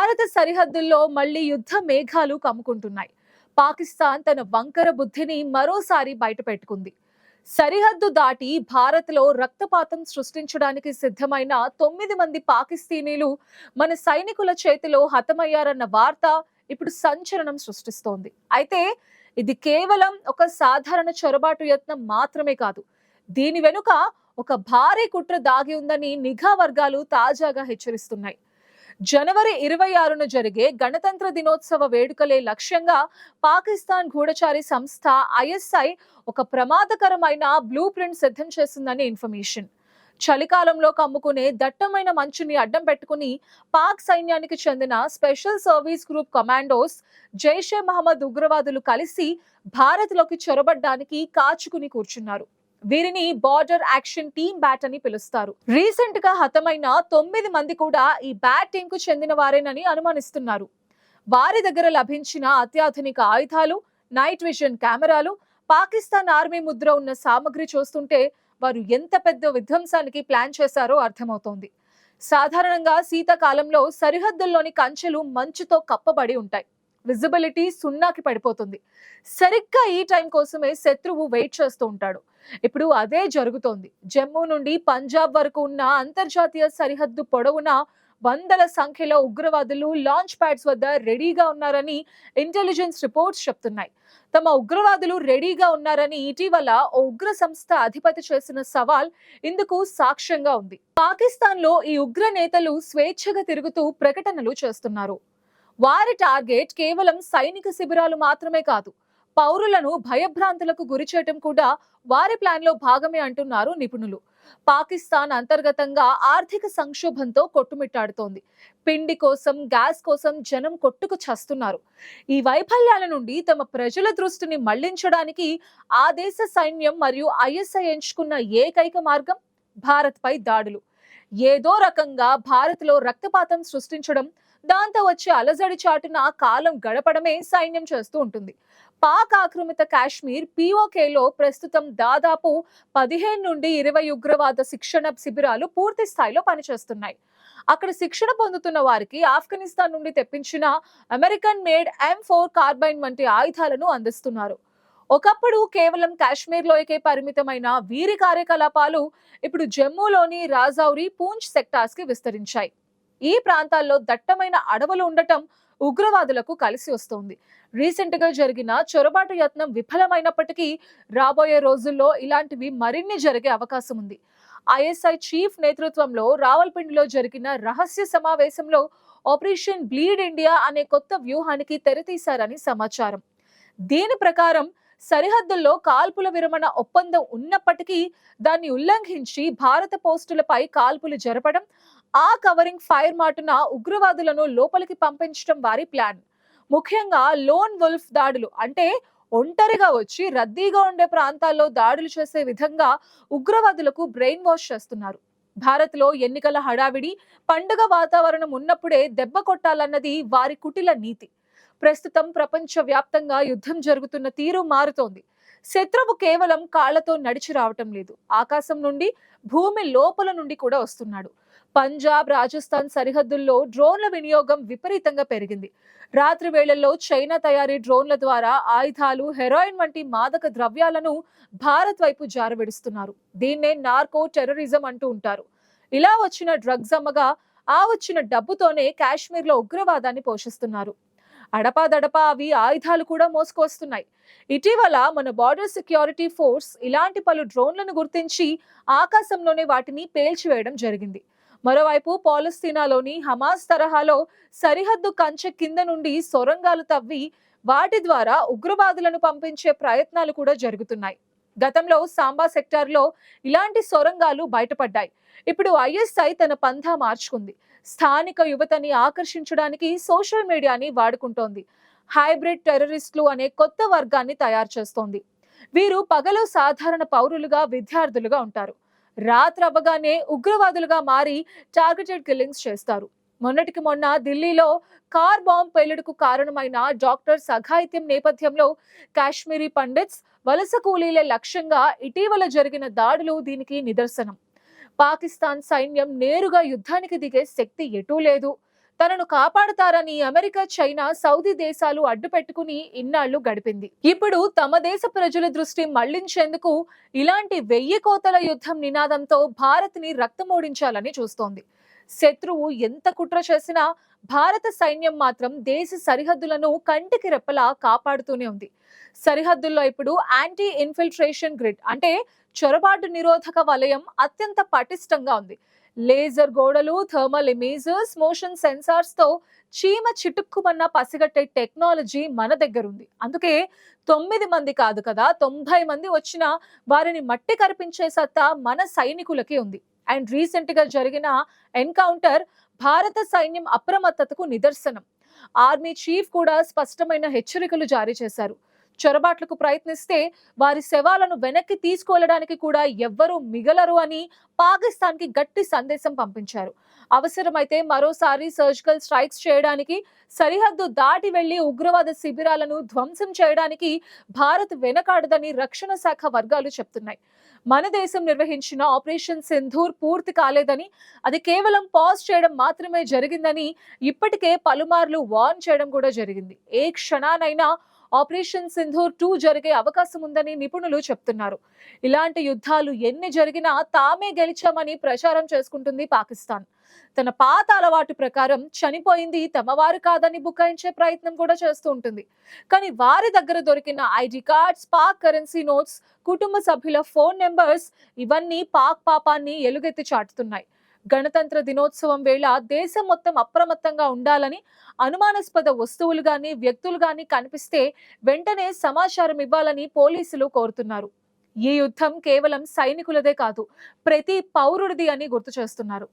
భారత సరిహద్దుల్లో మళ్లీ యుద్ధ మేఘాలు కమ్ముకుంటున్నాయి. పాకిస్తాన్ తన వంకర బుద్ధిని మరోసారి బయటపెట్టుకుంది. సరిహద్దు దాటి భారత్లో రక్తపాతం సృష్టించడానికి సిద్ధమైన 9 మంది పాకిస్తీనీలు మన సైనికుల చేతిలో హతమయ్యారన్న వార్త ఇప్పుడు సంచలనం సృష్టిస్తోంది. అయితే ఇది కేవలం ఒక సాధారణ చొరబాటు యత్నం మాత్రమే కాదు. దీని వెనుక ఒక భారీ కుట్ర దాగి ఉందని నిఘా వర్గాలు తాజాగా హెచ్చరిస్తున్నాయి. జనవరి 26న జరిగే గణతంత్ర దినోత్సవ వేడుకలే లక్ష్యంగా పాకిస్తాన్ గూఢచారి సంస్థ ఐఎస్ఐ ఒక ప్రమాదకరమైన బ్లూ ప్రింట్ సిద్ధం చేసిందని ఇన్ఫర్మేషన్. చలికాలంలో కమ్ముకునే దట్టమైన మంచుని అడ్డం పెట్టుకుని పాక్ సైన్యానికి చెందిన special service group commandos, Jaish-e Mohammed ఉగ్రవాదులు కలిసి భారత్లోకి చొరబడ్డానికి కాచుకుని కూర్చున్నారు. వీరిని బార్డర్ యాక్షన్ టీమ్ బ్యాట్ అని పిలుస్తారు. రీసెంట్ గా హతమైన 9 మంది కూడా ఈ బ్యాట్ టీమ్ కు చెందిన వారేనని అనుమానిస్తున్నారు. వారి దగ్గర లభించిన అత్యాధునిక ఆయుధాలు, నైట్ విజన్ కెమెరాలు, పాకిస్తాన్ ఆర్మీ ముద్ర ఉన్న సామగ్రి చూస్తుంటే వారు ఎంత పెద్ద విధ్వంసానికి ప్లాన్ చేశారో అర్థమవుతోంది. సాధారణంగా శీతాకాలంలో సరిహద్దుల్లోని కంచెలు మంచుతో కప్పబడి ఉంటాయి. విజిబిలిటీ సున్నాకి పడిపోతుంది. సరిగ్గా ఈ టైం కోసమే శత్రువు వెయిట్ చేస్తూ ఉంటాడు. ఇప్పుడు అదే జరుగుతోంది. జమ్మూ నుండి పంజాబ్ వరకు ఉన్న అంతర్జాతీయ సరిహద్దు పొడవునా వందల సంఖ్యలో ఉగ్రవాదులు లాంచ్ ప్యాడ్స్ వద్ద రెడీగా ఉన్నారని ఇంటెలిజెన్స్ రిపోర్ట్స్ చెప్తున్నాయి. తమ ఉగ్రవాదులు రెడీగా ఉన్నారని ఇటీవల ఓ ఉగ్ర సంస్థ అధిపతి చేసిన సవాల్ ఇందుకు సాక్ష్యంగా ఉంది. పాకిస్తాన్ లో ఈ ఉగ్ర నేతలు స్వేచ్ఛగా తిరుగుతూ ప్రకటనలు చేస్తున్నారు. వారి టార్గెట్ కేవలం సైనిక శిబిరాలు మాత్రమే కాదు, పౌరులను భయభ్రాంతులకు గురి చేయటం కూడా వారి ప్లాన్ లో భాగమే అంటున్నారు నిపుణులు. పాకిస్తాన్ అంతర్గతంగా ఆర్థిక సంక్షోభంతో కొట్టుమిట్టాడుతోంది. పిండి కోసం, గ్యాస్ కోసం జనం కొట్టుకు చస్తున్నారు. ఈ వైఫల్యాల నుండి తమ ప్రజల దృష్టిని మళ్లించడానికి ఆ దేశ సైన్యం మరియు ఐఎస్ఐ ఎంచుకున్న ఏకైక మార్గం భారత్ పై దాడులు. ఏదో రకంగా భారత్ లో రక్తపాతం సృష్టించడం, దాంతో వచ్చే అలజడి చాటున కాలం గడపడమే సైన్యం చేస్తూ ఉంటుంది. పాక్ ఆక్రమిత కాశ్మీర్ పిఓకేలో ప్రస్తుతం దాదాపు 15 నుండి 20 ఉగ్రవాద శిక్షణ శిబిరాలు పూర్తి స్థాయిలో పనిచేస్తున్నాయి. అక్కడ శిక్షణ పొందుతున్న వారికి ఆఫ్ఘనిస్తాన్ నుండి తెప్పించిన అమెరికన్ మేడ్ M4 కార్బైన్ వంటి ఆయుధాలను అందిస్తున్నారు. ఒకప్పుడు కేవలం కాశ్మీర్ లోయకే పరిమితమైన వీరి కార్యకలాపాలు ఇప్పుడు జమ్మూలోని రాజౌరి, పూంచ్ సెక్టార్స్ కి విస్తరించాయి. ఈ ప్రాంతాల్లో దట్టమైన అడవులు ఉండటం ఉగ్రవాదులకు కలిసి వస్తోంది. రీసెంట్ గా జరిగిన చొరబాటు యత్నం విఫలమైనప్పటికీ రాబోయే రోజుల్లో ఇలాంటివి మరిన్ని జరిగే అవకాశం ఉంది. ఐఎస్ఐ చీఫ్ నేతృత్వంలో రావల్పిండిలో జరిగిన రహస్య సమావేశంలో ఆపరేషన్ బ్లీడ్ ఇండియా అనే కొత్త వ్యూహానికి తెరతీశారని సమాచారం. దీని ప్రకారం సరిహద్దుల్లో కాల్పుల విరమణ ఒప్పందం ఉన్నప్పటికీ దాన్ని ఉల్లంఘించి భారత పోస్టులపై కాల్పులు జరపడం, ఆ కవరింగ్ ఫైర్ మాటున ఉగ్రవాదులను లోపలికి పంపించడం వారి ప్లాన్. ముఖ్యంగా లోన్ వుల్ఫ్ దాడులు, అంటే ఒంటరిగా వచ్చి రద్దీగా ఉండే ప్రాంతాల్లో దాడులు చేసే విధంగా ఉగ్రవాదులకు బ్రెయిన్ వాష్ చేస్తున్నారు. భారత్ లో ఎన్నికల హడావిడి, పండుగ వాతావరణం ఉన్నప్పుడే దెబ్బ కొట్టాలన్నది వారి కుటిల నీతి. ప్రస్తుతం ప్రపంచ వ్యాప్తంగా యుద్ధం జరుగుతున్న తీరు మారుతోంది. శత్రువు కేవలం కాళ్లతో నడిచి రావటం లేదు, ఆకాశం నుండి, భూమి లోపల నుండి కూడా వస్తున్నాడు. పంజాబ్, రాజస్థాన్ సరిహద్దుల్లో డ్రోన్ల వినియోగం విపరీతంగా పెరిగింది. రాత్రి వేళల్లో చైనా తయారీ డ్రోన్ల ద్వారా ఆయుధాలు, హెరాయిన్ వంటి మాదక ద్రవ్యాలను భారత్ వైపు జారవిడుస్తున్నారు. దీన్నే నార్కో టెర్రరిజం అంటూ ఉంటారు. ఇలా వచ్చిన డ్రగ్స్ అమ్మగా ఆ వచ్చిన డబ్బుతోనే కాశ్మీర్ లో ఉగ్రవాదాన్ని పోషిస్తున్నారు. అడపాదడపా అవి ఆయుధాలు కూడా మోసుకొస్తున్నాయి. ఇటీవల మన బార్డర్ సెక్యూరిటీ ఫోర్స్ ఇలాంటి పలు డ్రోన్లను గుర్తించి ఆకాశంలోనే వాటిని పేల్చివేయడం జరిగింది. మరోవైపు పాలస్తీనాలోని హమాస్ తరహాలో సరిహద్దు కంచె కింద నుండి సొరంగాలు తవ్వి వాటి ద్వారా ఉగ్రవాదులను పంపించే ప్రయత్నాలు కూడా జరుగుతున్నాయి. గతంలో సాంబా సెక్టార్లో ఇలాంటి సొరంగాలు బయటపడ్డాయి. ఇప్పుడు ఐఎస్ఐ తన పంథా మార్చుకుంది. స్థానిక యువతని ఆకర్షించడానికి సోషల్ మీడియాని వాడుకుంటోంది. హైబ్రిడ్ టెర్రరిస్టులు అనే కొత్త వర్గాన్ని తయారు చేస్తోంది. వీరు పగలు సాధారణ పౌరులుగా, విద్యార్థులుగా ఉంటారు. రాత్రి అవ్వగానే ఉగ్రవాదులుగా మారి టార్గెటెడ్ కిల్లింగ్స్ చేస్తారు. మొన్నటికి మొన్న ఢిల్లీలో కార్ బాంబ్ పేలుడుకు కారణమైన డాక్టర్స్ అఘాయిత్యం నేపథ్యంలో కాశ్మీరీ పండిట్స్, వలస కూలీల లక్ష్యంగా ఇటీవల జరిగిన దాడులు దీనికి నిదర్శనం. పాకిస్తాన్ సైన్యం నేరుగా యుద్ధానికి దిగే శక్తి ఎటూ లేదు. తనను కాపాడుతారని అమెరికా, చైనా, సౌదీ దేశాలు అడ్డుపెట్టుకుని ఇన్నాళ్లు గడిపింది. ఇప్పుడు తమ దేశ ప్రజల దృష్టి మళ్లించేందుకు ఇలాంటి 1000 కోతల యుద్ధం నినాదంతో భారత్ ని రక్తమోడించాలని చూస్తోంది. శత్రువు ఎంత కుట్ర చేసినా భారత సైన్యం మాత్రం దేశ సరిహద్దులను కంటికి రెప్పలా కాపాడుతూనే ఉంది. సరిహద్దుల్లో ఇప్పుడు యాంటీ ఇన్ఫిల్ట్రేషన్ గ్రిడ్ అంటే చొరబాటు నిరోధక వలయం అత్యంత పటిష్టంగా ఉంది. లేజర్ గోడలు, థర్మల్ ఇమేజర్స్, మోషన్ సెన్సార్స్ తో చీమ చిటుక్కుమన్న పసిగట్టే టెక్నాలజీ మన దగ్గర ఉంది. అందుకే 9 మంది కాదు కదా, 90 మంది వచ్చినా వారిని మట్టి కరిపించే సత్తా మన సైనికులకి ఉంది. అండ్ రీసెంట్ గా జరిగిన ఎన్కౌంటర్ భారత సైన్యం అప్రమత్తతకు నిదర్శనం. ఆర్మీ చీఫ్ కూడా స్పష్టమైన హెచ్చరికలు జారీ చేశారు. చొరబాట్లకు ప్రయత్నిస్తే వారి శవాలను వెనక్కి తీసుకువెళ్ళడానికి కూడా ఎవ్వరూ మిగలరు అని పాకిస్తాన్ కి గట్టి సందేశం పంపించారు. అవసరమైతే మరోసారి సర్జికల్ స్ట్రైక్స్ చేయడానికి, సరిహద్దు దాటి వెళ్లి ఉగ్రవాద శిబిరాలను ధ్వంసం చేయడానికి భారత్ వెనకాడదని రక్షణ శాఖ వర్గాలు చెప్తున్నాయి. మన దేశం నిర్వహించిన ఆపరేషన్ సింధూర్ పూర్తి కాలేదని, అది కేవలం పాజ్ చేయడం మాత్రమే జరిగిందని ఇప్పటికే పలుమార్లు వార్న్ చేయడం కూడా జరిగింది. ఏ క్షణానైనా ఆపరేషన్ సింధూర్ 2 జరిగే అవకాశం ఉందని నిపుణులు చెప్తున్నారు. ఇలాంటి యుద్ధాలు ఎన్ని జరిగినా తామే గెలిచామని ప్రచారం చేసుకుంటుంది పాకిస్తాన్. తన పాత అలవాటు ప్రకారం చనిపోయింది తమవారు కాదని బుకాయించే ప్రయత్నం కూడా చేస్తూ ఉంటుంది. కానీ వారి దగ్గర దొరికిన ID cards, Pak currency notes, కుటుంబ సభ్యుల ఫోన్ నెంబర్స్ ఇవన్నీ పాక్ పాపాన్ని ఎలుగెత్తి చాటుతున్నాయి. గణతంత్ర దినోత్సవం వేళ దేశం మొత్తం అప్రమత్తంగా ఉండాలని, అనుమానాస్పద వస్తువులు గాని, వ్యక్తులు గాని కనిపిస్తే వెంటనే సమాచారం ఇవ్వాలని పోలీసులు కోరుతున్నారు. ఈ యుద్ధం కేవలం సైనికులదే కాదు, ప్రతి పౌరుడిది అని గుర్తు చేస్తున్నారు.